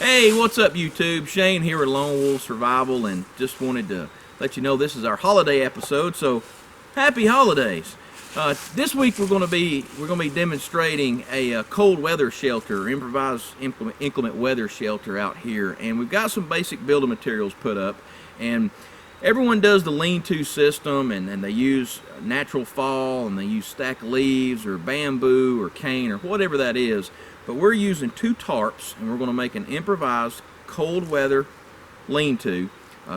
Hey, what's up YouTube? Shane here with Lone Wolf Survival, and just wanted to let you know this is our holiday episode, so happy holidays. This week we're going to be demonstrating a cold weather shelter, improvised inclement weather shelter out here, and we've got some basic building materials put up, and everyone does the lean-to system, and they use natural fall, and they use stack leaves or bamboo or cane or whatever that is. But we're using 2 tarps, and we're going to make an improvised cold weather lean-to,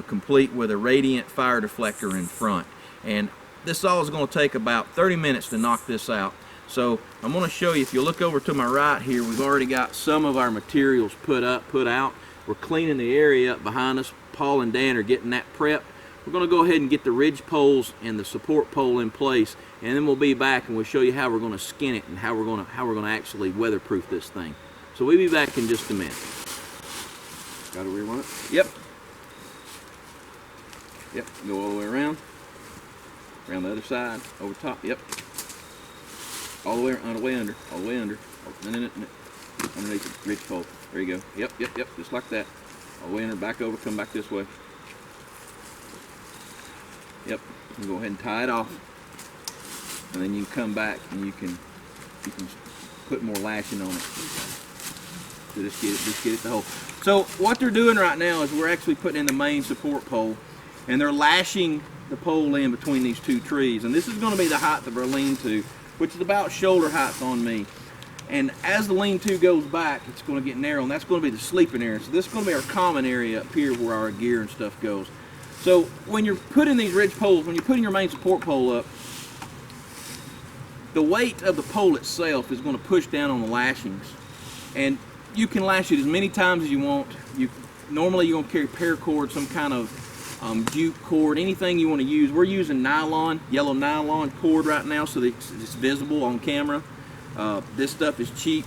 complete with a radiant fire deflector in front. And this all is going to take about 30 minutes to knock this out. So I'm going to show you. If you look over to my right here, we've already got some of our materials put out. We're cleaning the area up behind us. Paul and Dan are getting that prepped. We're going to go ahead and get the ridge poles and the support pole in place, and then we'll be back and we'll show you how we're going to skin it and how we're going to actually weatherproof this thing. So we'll be back in just a minute. Got to rerun it? Yep. Go all the way around the other side, over top. Yep. All the way under. Underneath the ridge pole. There you go. Yep. Just like that. All the way under, back over, come back this way. Yep, you go ahead and tie it off, and then you can come back and you can put more lashing on it. So just get it the whole. So what they're doing right now is we're actually putting in the main support pole, and they're lashing the pole in between these 2 trees. And this is going to be the height of our lean-to, which is about shoulder height on me. And as the lean-to goes back, it's going to get narrow, and that's going to be the sleeping area. So this is going to be our common area up here where our gear and stuff goes. So when you're putting these ridge poles, when you're putting your main support pole up, the weight of the pole itself is going to push down on the lashings. And you can lash it as many times as you want. Normally you're going to carry paracord, some kind of jute cord, anything you want to use. We're using nylon, yellow nylon cord right now so that it's visible on camera. This stuff is cheap.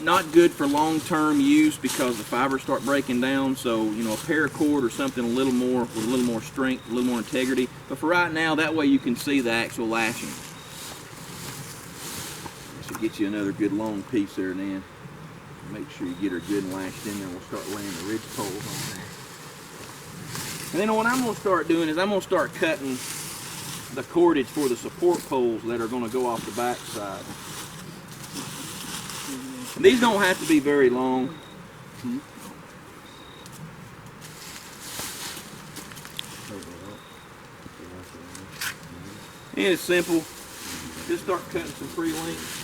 Not good for long-term use because the fibers start breaking down. So, you know, a paracord or something with a little more strength, a little more integrity. But for right now, that way you can see the actual lashing. This will get you another good long piece there, Dan. Make sure you get her good and lashed in there. We'll start laying the ridge poles on there. And then what I'm going to start doing is I'm going to start cutting the cordage for the support poles that are going to go off the back side. And these don't have to be very long. And it's simple. Just start cutting some free lengths.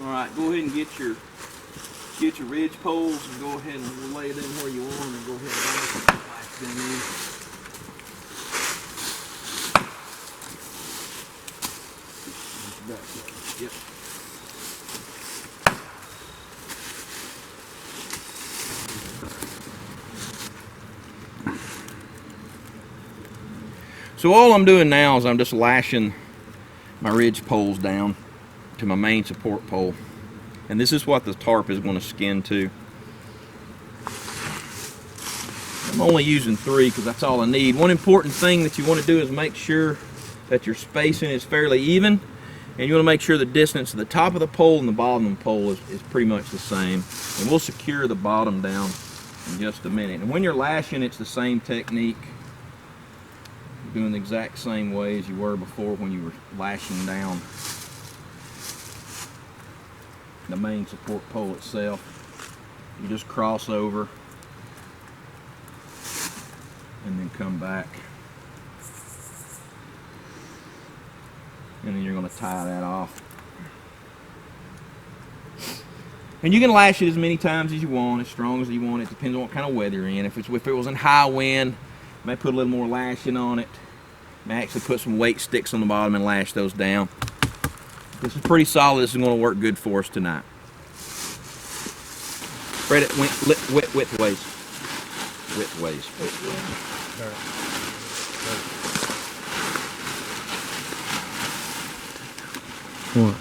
All right, go ahead and get your ridge poles and go ahead and lay them where you want them, and go ahead and lash them in. Yep. So all I'm doing now is I'm just lashing my ridge poles down to my main support pole. And this is what the tarp is going to skin to. I'm only using 3 because that's all I need. One important thing that you want to do is make sure that your spacing is fairly even. And you want to make sure the distance to the top of the pole and the bottom of the pole is pretty much the same. And we'll secure the bottom down in just a minute. And when you're lashing, it's the same technique. You're doing the exact same way as you were before when you were lashing down the main support pole itself. You just cross over and then come back. And then you're going to tie that off. And you can lash it as many times as you want, as strong as you want. It depends on what kind of weather you're in. If it was in high wind, you may put a little more lashing on it. You may actually put some weight sticks on the bottom and lash those down. This is pretty solid. This is going to work good for us tonight. Spread it widthways. What?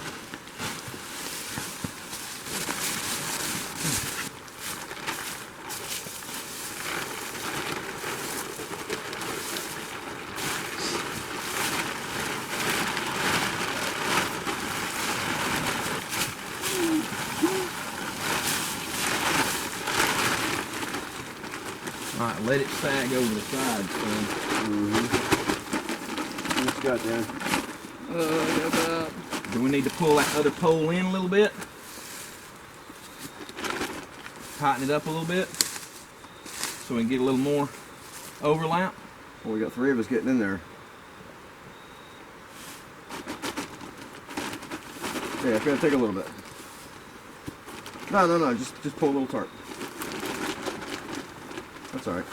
All right, let it sag over the sides, son. What you got, Dan? I got about Do we need to pull that other pole in a little bit? Tighten it up a little bit so we can get a little more overlap. Well, we got 3 of us getting in there. Yeah, it's gonna take a little bit. No, just pull a little tarp. That's all right.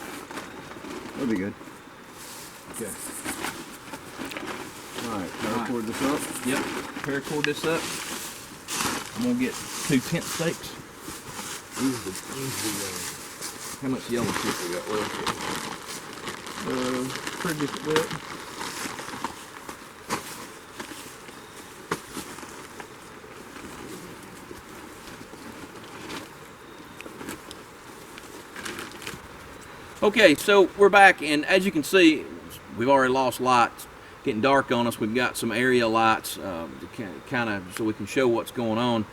That'll be good. Okay. All right, All right. paracord this up. Yep. Paracord this up. I'm gonna get 2 tent stakes. How much yellow shit we got left? Pretty decent bit. Okay, so we're back, and as you can see, we've already lost lights. Getting dark on us. We've got some area lights to kind of so we can show what's going on.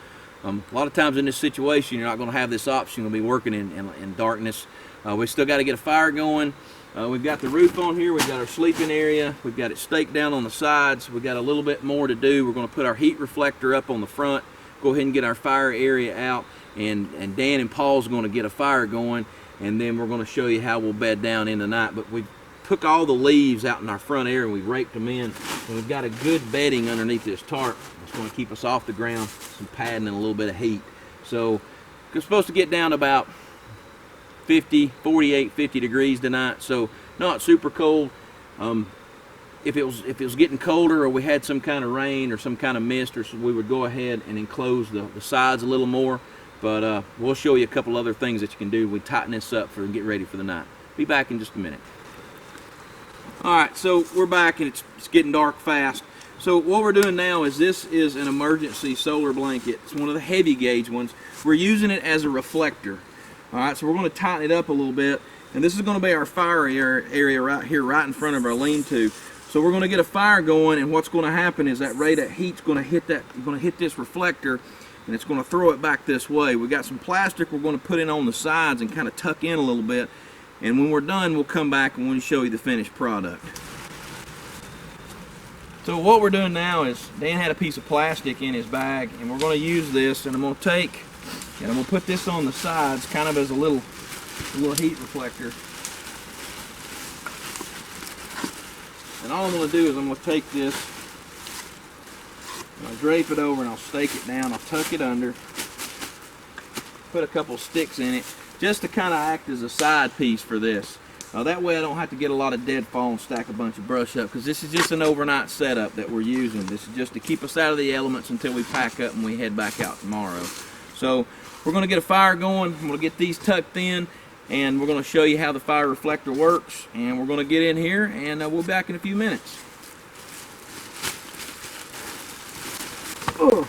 A lot of times in this situation, you're not going to have this option. You'll be working in darkness. We still got to get a fire going. We've got the roof on here. We've got our sleeping area. We've got it staked down on the sides. We've got a little bit more to do. We're going to put our heat reflector up on the front. Go ahead and get our fire area out. And Dan and Paul's going to get a fire going. And then we're going to show you how we'll bed down in the night. But we took all the leaves out in our front area and we raked them in. And we've got a good bedding underneath this tarp. It's going to keep us off the ground, some padding and a little bit of heat. So we're supposed to get down to about 48, 50 degrees tonight. So not super cold. If it was getting colder or we had some kind of rain or some kind of mist, or so, we would go ahead and enclose the sides a little more. But we'll show you a couple other things that you can do. We tighten this up and get ready for the night. Be back in just a minute. All right, so we're back and it's getting dark fast. So what we're doing now is this is an emergency solar blanket. It's one of the heavy gauge ones. We're using it as a reflector. All right, so we're going to tighten it up a little bit. And this is going to be our fire area right here, right in front of our lean-to. So we're going to get a fire going, and what's going to happen is that rate of heat's going to hit this reflector, and it's going to throw it back this way. We got some plastic we're going to put in on the sides and kind of tuck in a little bit. And when we're done, we'll come back and we'll show you the finished product. So what we're doing now is Dan had a piece of plastic in his bag, and we're going to use this, and I'm going to take and I'm going to put this on the sides kind of as a little heat reflector. And all I'm going to do is I'm going to take this and I'll drape it over and I'll stake it down. I'll tuck it under, put a couple sticks in it just to kind of act as a side piece for this. That way I don't have to get a lot of deadfall and stack a bunch of brush up, because this is just an overnight setup that we're using. This is just to keep us out of the elements until we pack up and we head back out tomorrow. So we're going to get a fire going. I'm going to get these tucked in, and we're going to show you how the fire reflector works, and we're going to get in here, and we'll be back in a few minutes. Oh.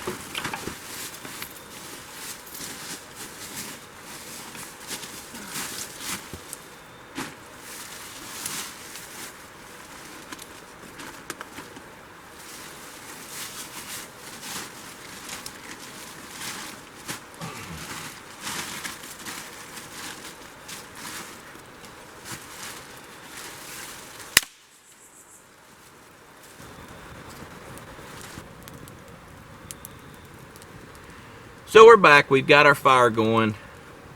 So we're back. We've got our fire going.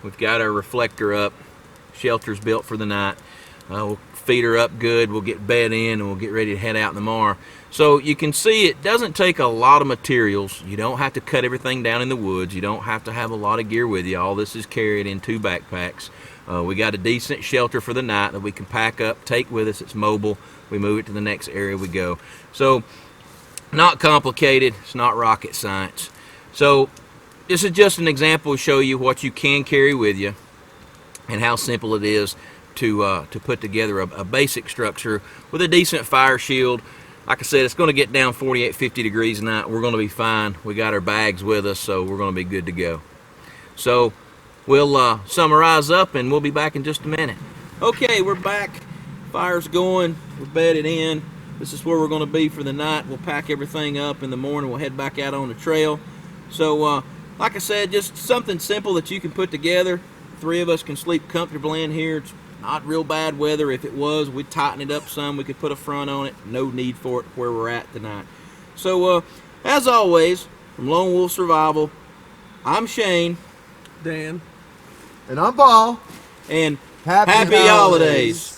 We've got our reflector up. Shelter's built for the night. We'll feed her up good. We'll get bed in and we'll get ready to head out tomorrow. So you can see it doesn't take a lot of materials. You don't have to cut everything down in the woods. You don't have to have a lot of gear with you. All this is carried in 2 backpacks. We got a decent shelter for the night that we can pack up, take with us. It's mobile. We move it to the next area we go. So not complicated. It's not rocket science. So this is just an example to show you what you can carry with you and how simple it is to put together a basic structure with a decent fire shield. Like I said, it's going to get down 48, 50 degrees tonight. We're going to be fine. We got our bags with us, so we're going to be good to go. So we'll summarize up, and we'll be back in just a minute. Okay, we're back. Fire's going. We're bedded in. This is where we're going to be for the night. We'll pack everything up in the morning. We'll head back out on the trail. So like I said, just something simple that you can put together. 3 of us can sleep comfortably in here. It's Not real bad weather. If it was, we'd tighten it up some. We could put a front on it. No need for it where we're at tonight. So, as always, from Lone Wolf Survival, I'm Shane. Dan. And I'm Paul. And Happy happy holidays.